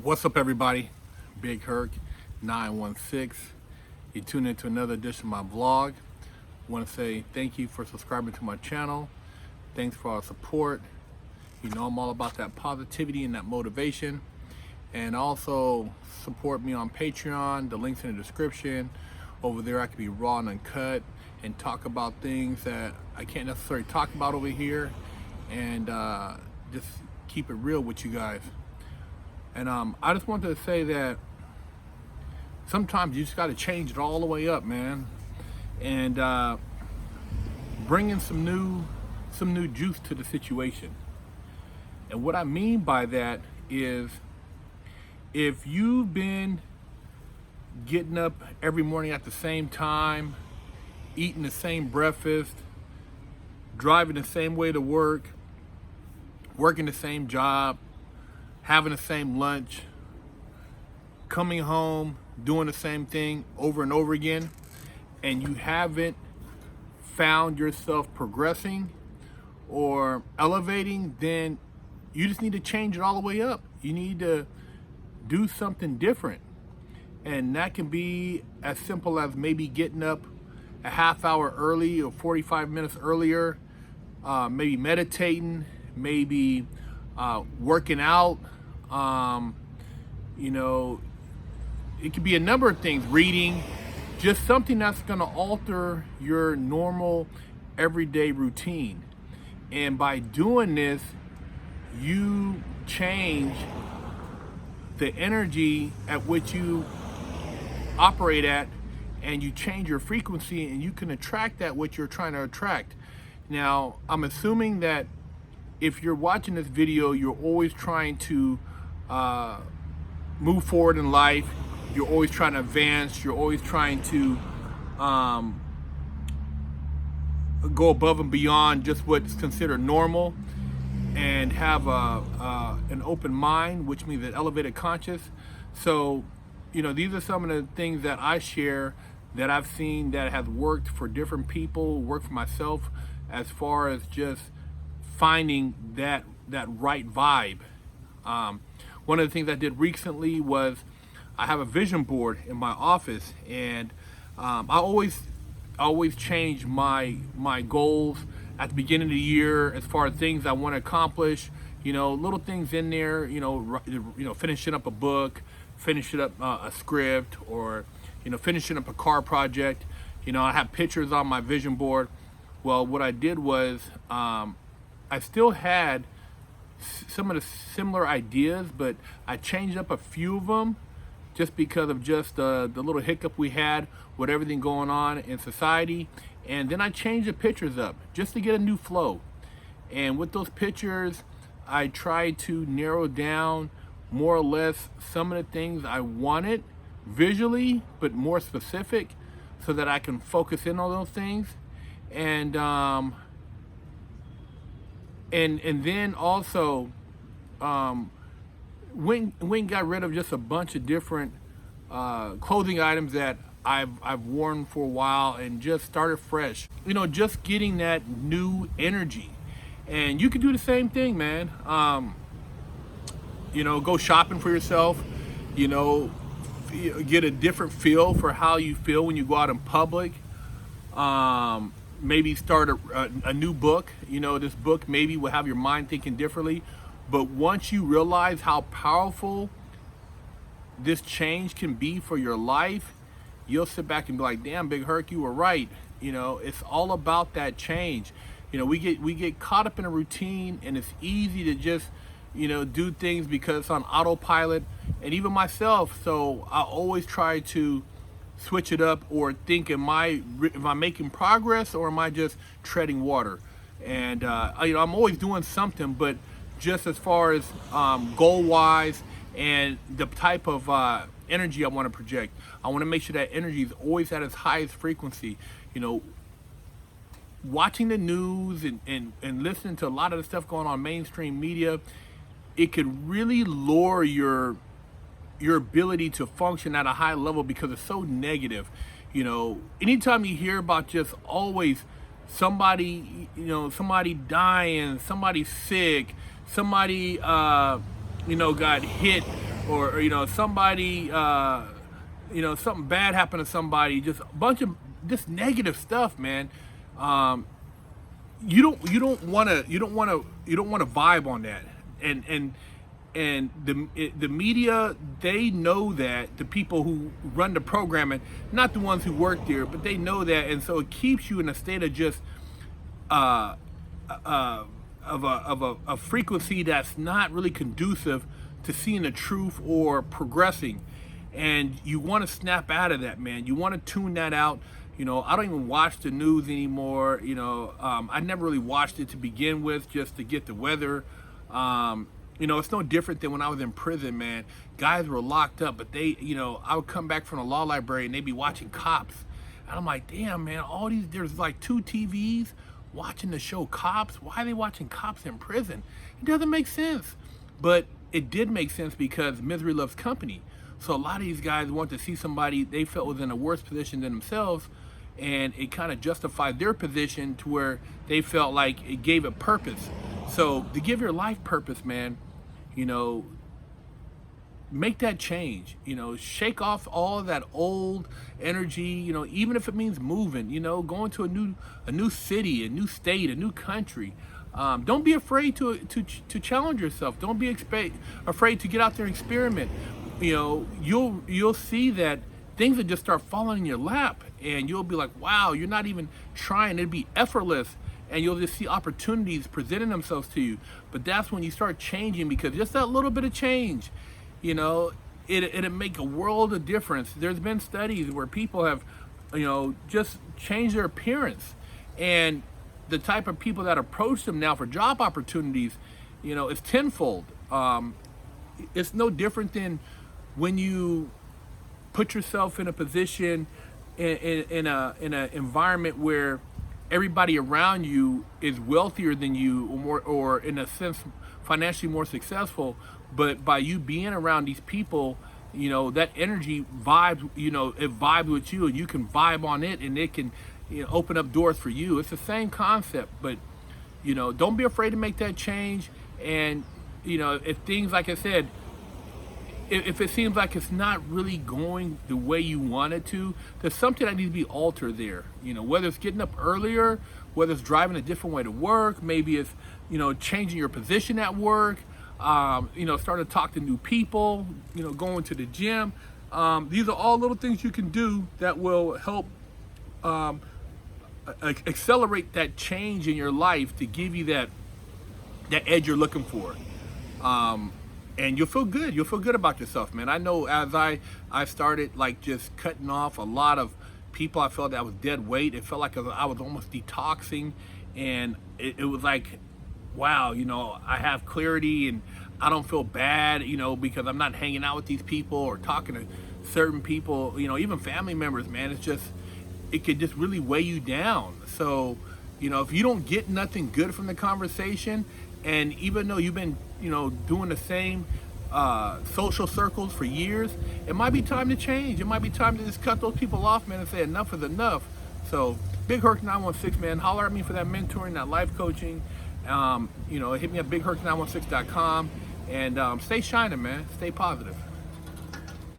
What's up, everybody? Big Herc 916. You tune into another edition of my vlog. Want to say thank you for subscribing to my channel. Thanks for all the support. You know I'm all about that positivity and that motivation. And also support me on Patreon. The link's in the description. Over there I can be raw and uncut and talk about things that I can't necessarily talk about over here, and just keep it real with you guys. And I just wanted to say that sometimes you just got to change it all the way up, man, and bring in some new juice to the situation. And what I mean by that is, if you've been getting up every morning at the same time, eating the same breakfast, driving the same way to work, working the same job, having the same lunch, coming home, doing the same thing over and over again, and you haven't found yourself progressing or elevating, then you just need to change it all the way up. You need to do something different. And that can be as simple as maybe getting up a half hour early or 45 minutes earlier, maybe meditating, maybe working out. You know, it could be a number of things, reading, just something that's going to alter your normal everyday routine. And by doing this, you change the energy at which you operate at, and you change your frequency, and you can attract that what you're trying to attract. Now, I'm assuming that if you're watching this video, you're always trying to move forward in life. You're always trying to advance. You're always trying to go above and beyond just what's considered normal, and have an open mind, which means an elevated conscious. So, you know, these are some of the things that I share that I've seen that has worked for different people, worked for myself, as far as just finding that right vibe. One of the things I did recently was I have a vision board in my office, and I always change my goals at the beginning of the year as far as things I want to accomplish. You know, little things in there. You know, finishing up a book, finishing up a script, or finishing up a car project. You know, I have pictures on my vision board. Well, what I did was I still had some of the similar ideas, but I changed up a few of them just because of just the little hiccup we had with everything going on in society. And then I changed the pictures up just to get a new flow. And with those pictures, I tried to narrow down more or less some of the things I wanted visually, but more specific, so that I can focus in on those things. And then also went and got rid of just a bunch of different clothing items that I've worn for a while, and just started fresh. You know, just getting that new energy. And you can do the same thing, man. You know, go shopping for yourself. You know, get a different feel for how you feel when you go out in public. Maybe start a new book. You know, this book maybe will have your mind thinking differently. But once you realize how powerful this change can be for your life, you'll sit back and be like, damn, Big Herc, you were right. You know, it's all about that change. You know, we get caught up in a routine, and it's easy to just, do things because it's on autopilot. And even myself, so I always try to switch it up, or think, am I making progress, or am I just treading water? And I'm always doing something, but just as far as goal wise and the type of energy I want to project, I want to make sure that energy is always at its highest frequency. You know, watching the news and listening to a lot of the stuff going on mainstream media, it could really lower your ability to function at a high level, because it's so negative. You know, anytime you hear about just always somebody, somebody dying, somebody sick, somebody, got hit or you know, somebody, you know, something bad happened to somebody, just a bunch of just negative stuff, man. You don't want to vibe on that, and the media, they know that, the people who run the programming, not the ones who work there, but they know that, and so it keeps you in a state of just uh, of a frequency that's not really conducive to seeing the truth or progressing. And you want to snap out of that, man. You want to tune that out. You know, I don't even watch the news anymore. You know, I never really watched it to begin with, just to get the weather. You know, it's no different than when I was in prison, man. Guys were locked up, but they, you know, I would come back from the law library and they'd be watching Cops. And I'm like, damn, man, all these, there's like 2 TVs watching the show Cops. Why are they watching Cops in prison? It doesn't make sense. But it did make sense because misery loves company. So a lot of these guys want to see somebody they felt was in a worse position than themselves, and it kind of justified their position to where they felt like it gave it purpose. So to give your life purpose, man, you know, make that change. You know, shake off all of that old energy. You know, even if it means moving. You know, going to a new city, a new state, a new country. Don't be afraid to challenge yourself. Don't be afraid to get out there and experiment. You know, you'll see that things will just start falling in your lap, and you'll be like, wow, you're not even trying. It'll be effortless, and you'll just see opportunities presenting themselves to you. But that's when you start changing, because just that little bit of change, you know, it'll make a world of difference. There's been studies where people have, you know, just changed their appearance, and the type of people that approach them now for job opportunities, you know, is tenfold. It's no different than when you put yourself in a position in an environment where everybody around you is wealthier than you, or in a sense financially more successful, but by you being around these people, you know, that energy vibes, you know, it vibes with you, and you can vibe on it, and it can, you know, open up doors for you. It's the same concept, but you know, don't be afraid to make that change. And you know, if things, like I said, if it seems like it's not really going the way you want it to, there's something that needs to be altered there. You know, whether it's getting up earlier, whether it's driving a different way to work, maybe it's, you know, changing your position at work, you know, starting to talk to new people, you know, going to the gym. These are all little things you can do that will help accelerate that change in your life, to give you that edge you're looking for. And you'll feel good. You'll feel good about yourself, man. I know as I started like just cutting off a lot of people, I felt that I was dead weight. It felt like I was almost detoxing, and it was like, wow, you know, I have clarity, and I don't feel bad, you know, because I'm not hanging out with these people or talking to certain people, you know, even family members, man. It's just, it could just really weigh you down. So, you know, if you don't get nothing good from the conversation, and even though you've been, you know, doing the same social circles for years, it might be time to change. It might be time to just cut those people off, man, and say enough is enough. So Big Herc 916, man, holler at me for that mentoring, that life coaching. You know, hit me at bigherc916.com, and stay shining, man. Stay positive.